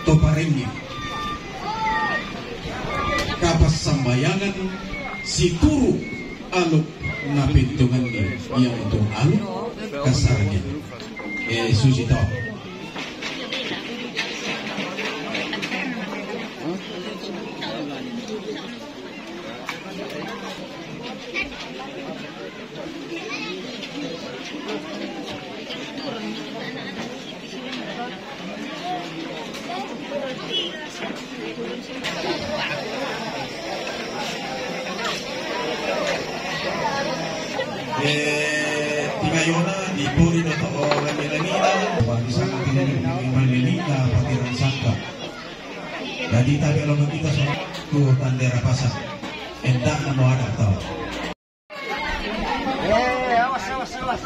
Toparenggi kapas sambayangan si turu aluk napintungan ni yang itu aluk kasarnya suci tau. Tingayona di puri na to langina bagi sa ating malilita pati ran sangka. Jadi tabi alam kita sa ku tandera pasang. Enda na mo ada tao. Awas.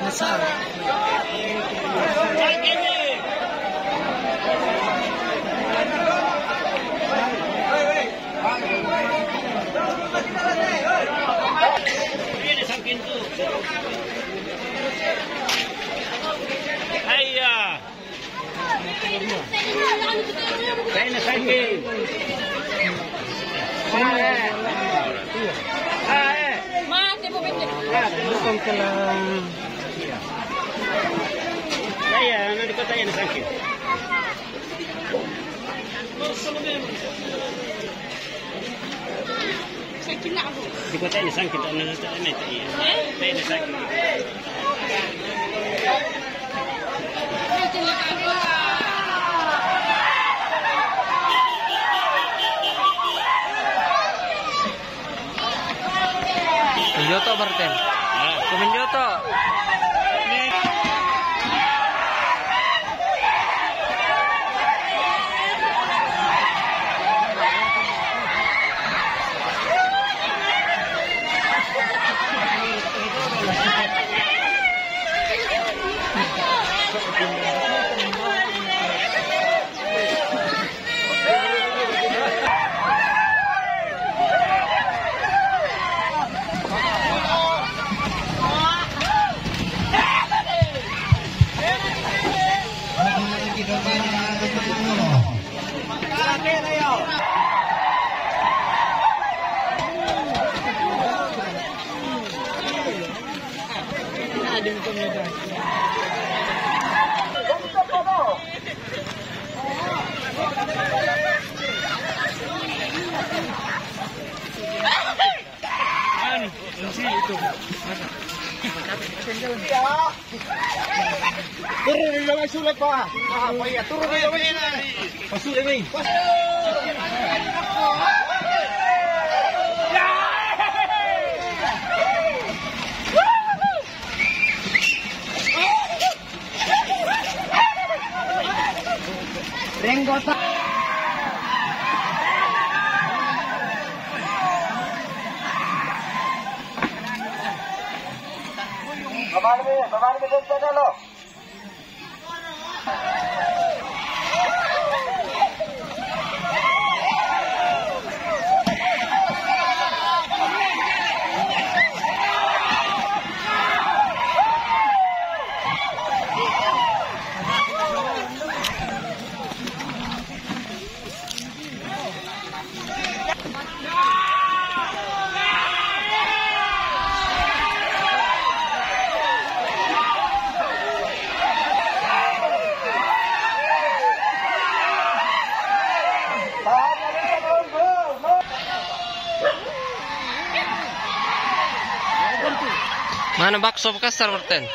Besar. Ayah. Saya nak sakit. Mati po pinit. Bukan kelang. Saya nanti kota yang sakit. Sakit na ako. Di kota yang sakit tak nak tak nak iya. Saya nak sakit. Sakit na ako. Joto Barten. Kumin Joto. Turun di dalam sulit pak. Apa ya? Turun di dalam sulit. Masuk lagi. Renggota. Kembali ke sana lo. Mana bakso bekas Barten?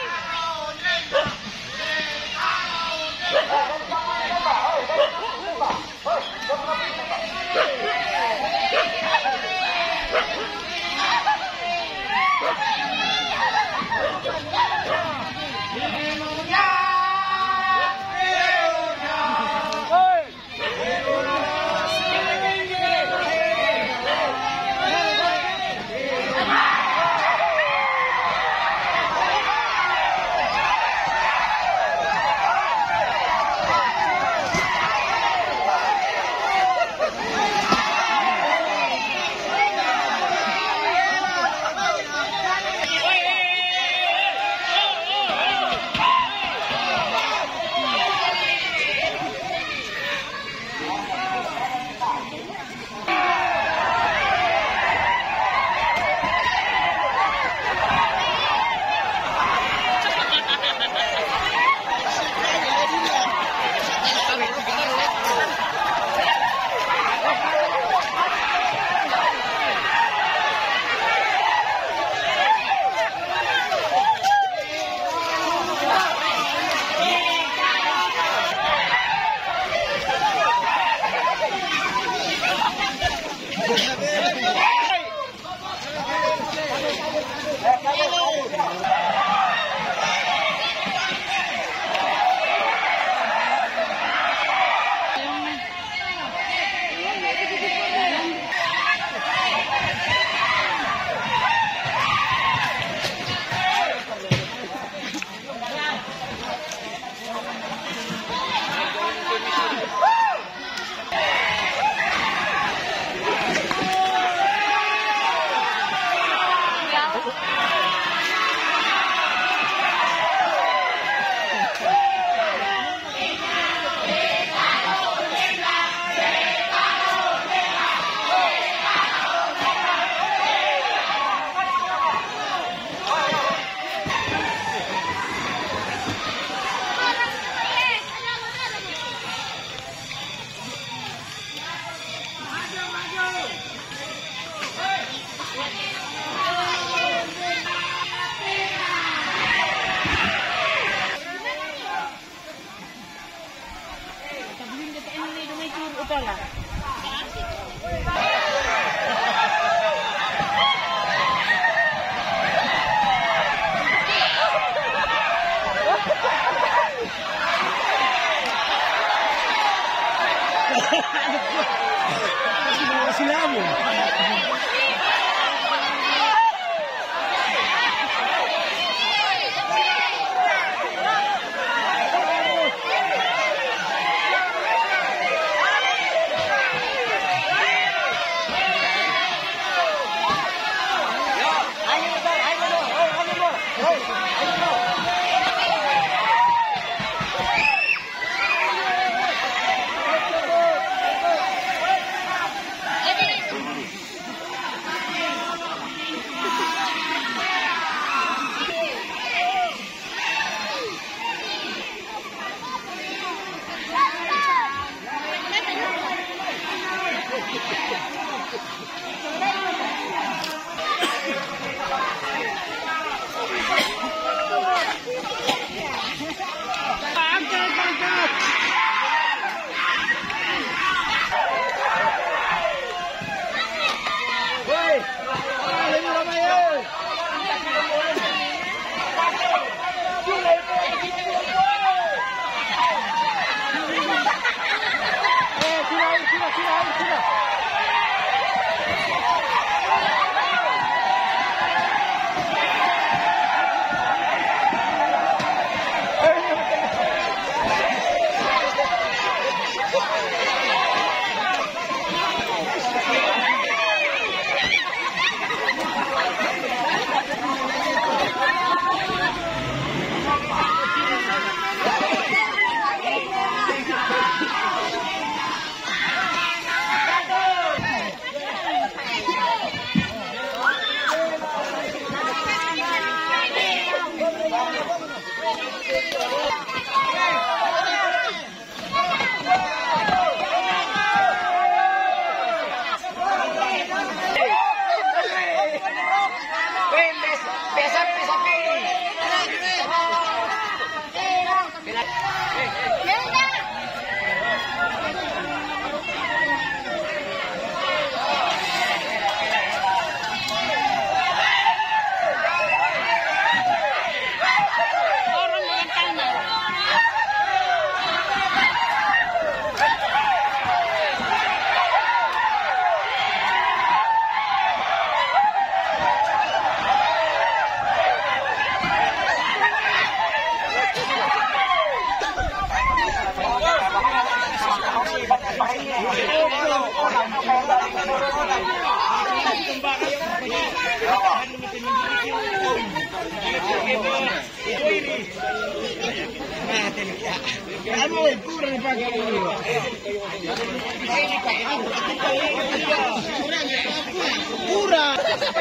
lah.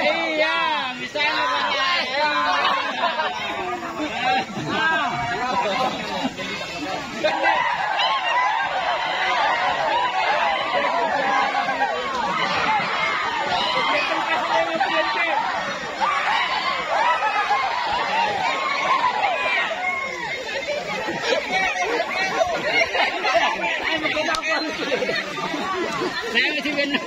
Iya, misalnya saya masih benar.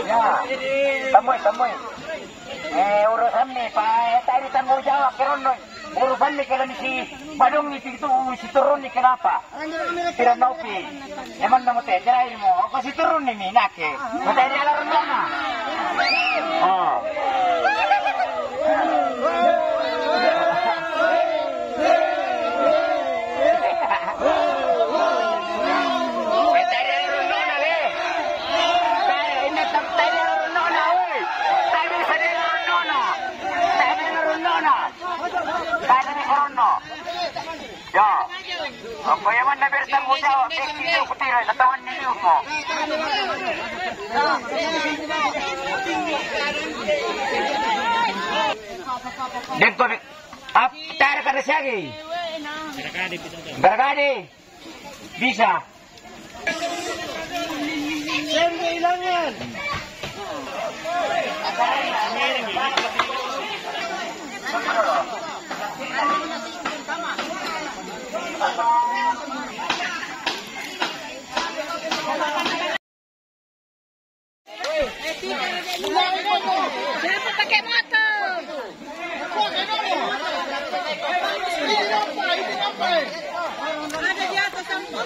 Ya, temui. Urusan nih Pak Eta ini tanggung jawab kerono. urusan ni kailan si Badong ni itu si turun ni kenapa? Tidak nopi. Emang namu teh cerai mo. Kau si turun ni nak ke? Mata dia laran mana? Oh. Ya, apa yang mana bertanggung jawab? Itu kutirai natawan niyo mo. Dito, up, tara ka na siya gay. Baragadi. Bisa. Siyempre ilang yan. Kenapa pakai motor? Ada di atas sampah.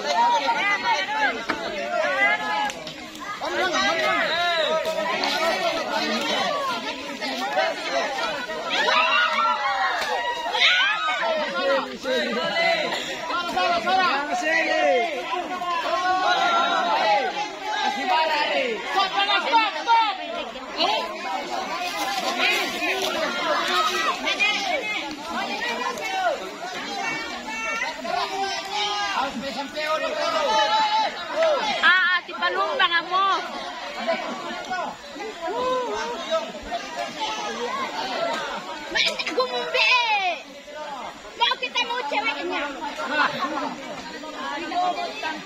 Si panumbang mo. Gumumbi eh. Mau kita mau ceweknya.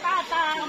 Tatang.